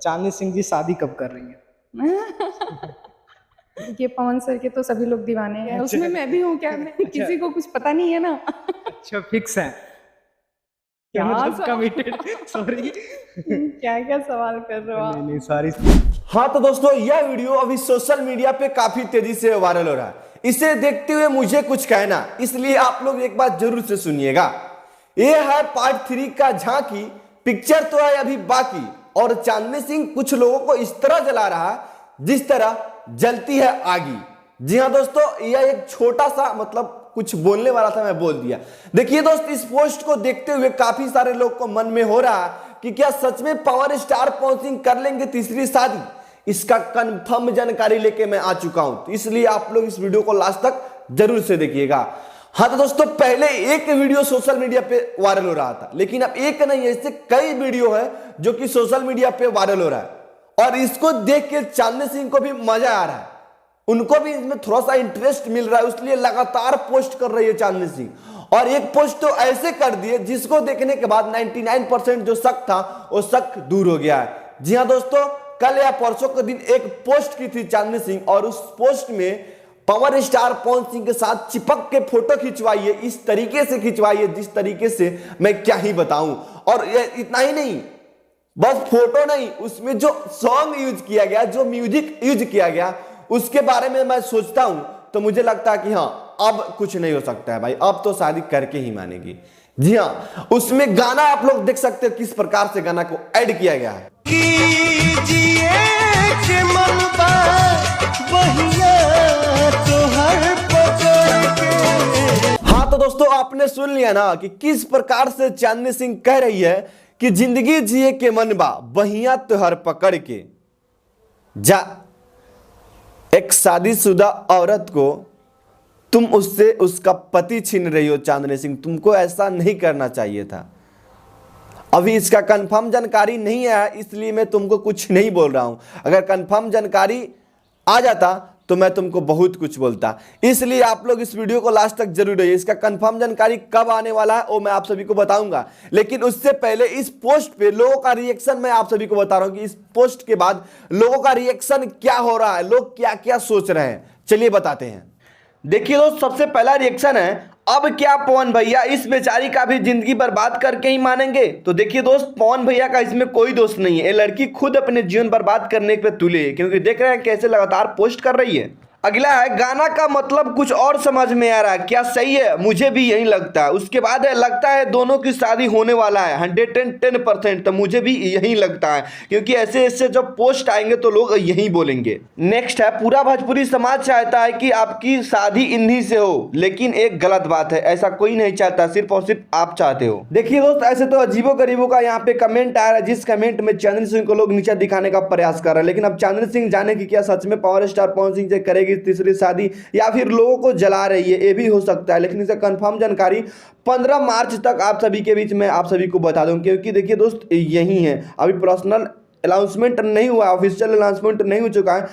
चांदनी सिंह जी शादी कब कर रही हैं? ये पवन सर के तो सभी लोग दीवाने हैं, उसमें मैं भी हूँ क्या? मैं किसी को कुछ पता नहीं है ना। अच्छा, फिक्स है क्या? क्या मतलब कमिटेड? सॉरी, क्या क्या सवाल कर रहे हो आप? नहीं सॉरी। हाँ तो दोस्तों, यह वीडियो अभी सोशल मीडिया पे काफी तेजी से वायरल हो रहा है। इसे देखते हुए मुझे कुछ कहना, इसलिए आप लोग एक बात जरूर से सुनिएगा। ये है पार्ट 3 का झांकी। पिक्चर तो है अभी बाकी, और चांदनी सिंह कुछ लोगों को इस तरह जला रहा है जिस तरह जलती है आगी। जी हाँ दोस्तों, यह एक छोटा सा मतलब कुछ बोलने वाला था, मैं बोल दिया। देखिए दोस्त, इस पोस्ट को देखते हुए काफी सारे लोग को मन में हो रहा है कि क्या सच में पावर स्टार पवन सिंह कर लेंगे तीसरी शादी। इसका कंफर्म जानकारी लेके मैं आ चुका हूं, तो इसलिए आप लोग इस वीडियो को लास्ट तक जरूर से देखिएगा। हाँ तो दोस्तों, पहले एक वीडियो सोशल मीडिया पे वायरल हो रहा था, लेकिन अब एक नहीं, ऐसे कई वीडियो है जो कि सोशल मीडिया पे वायरल हो रहा है, और इसको देख के चांदनी सिंह को भी मजा आ रहा है। उनको भी इसमें थोड़ा सा इंटरेस्ट मिल रहा है, इसलिए लगातार पोस्ट कर रही है चांदनी सिंह। और एक पोस्ट तो ऐसे कर दिए जिसको देखने के बाद 99% जो शक था वो शक दूर हो गया है। जी हाँ दोस्तों, कल या परसों के दिन एक पोस्ट की थी चांदनी सिंह, और उस पोस्ट में पावर स्टार पवन सिंह के साथ चिपक के फोटो खिंचवाई है, इस तरीके से खिंचवाई है जिस तरीके से मैं क्या ही बताऊं। और इतना ही नहीं, बस फोटो नहीं, उसमें जो सॉन्ग यूज किया गया, जो म्यूजिक यूज किया गया, उसके बारे में मैं सोचता हूं तो मुझे लगता है कि हाँ, अब कुछ नहीं हो सकता है भाई, अब तो शादी करके ही मानेगी। जी हाँ, उसमें गाना आप लोग देख सकते हो किस प्रकार से गाना को ऐड किया गया है। हाँ तो दोस्तों, आपने सुन लिया ना कि किस प्रकार से चांदनी सिंह कह रही है कि जिंदगी जिए के मन बा बहिया त्योहार पकड़ के जा। एक शादीशुदा औरत को तुम उससे उसका पति छीन रही हो चांदनी सिंह, तुमको ऐसा नहीं करना चाहिए था। अभी इसका कंफर्म जानकारी नहीं है, इसलिए मैं तुमको कुछ नहीं बोल रहा हूं। अगर कंफर्म जानकारी आ जाता तो मैं तुमको बहुत कुछ बोलता, इसलिए आप लोग इस वीडियो को लास्ट तक जरूर रहिए। इसका कंफर्म जानकारी कब आने वाला है वो मैं आप सभी को बताऊंगा, लेकिन उससे पहले इस पोस्ट पे लोगों का रिएक्शन मैं आप सभी को बता रहा हूं कि इस पोस्ट के बाद लोगों का रिएक्शन क्या हो रहा है, लोग क्या क्या सोच रहे हैं, चलिए बताते हैं। देखिए दोस्त, सबसे पहला रिएक्शन है, अब क्या पवन भैया इस बेचारी का भी जिंदगी बर्बाद करके ही मानेंगे? तो देखिए दोस्त, पवन भैया का इसमें कोई दोष नहीं है, ये लड़की खुद अपने जीवन बर्बाद करने पे तुले है, क्योंकि देख रहे हैं कैसे लगातार पोस्ट कर रही है। अगला है, गाना का मतलब कुछ और समझ में आ रहा है, क्या सही है? मुझे भी यही लगता है। उसके बाद है, लगता है दोनों की शादी होने वाला है 110%, तो मुझे भी यही लगता है, क्योंकि ऐसे ऐसे जब पोस्ट आएंगे तो लोग यही बोलेंगे। नेक्स्ट है, पूरा भोजपुरी समाज चाहता है कि आपकी शादी इन्हीं से हो, लेकिन एक गलत बात है, ऐसा कोई नहीं चाहता, सिर्फ और सिर्फ आप चाहते हो। देखिए दोस्त, ऐसे तो अजीबो गरीबों का यहाँ पे कमेंट आ रहा है, जिस कमेंट में चांदनी सिंह को लोग नीचे दिखाने का प्रयास कर रहे हैं। लेकिन अब चांदनी सिंह जाने की क्या सच में पावर स्टार पवन सिंह से करेगी तीसरी शादी, या फिर लोगों को जला रही है, ये भी हो सकता है। लेकिन इसका कंफर्म जानकारी 15 मार्च तक आप सभी के बीच में आप सभी को बता दूं, क्योंकि देखिए दोस्त, यही है, अभी पर्सनल अनाउंसमेंट नहीं हुआ, ऑफिशियल अनाउंसमेंट नहीं हो चुका है।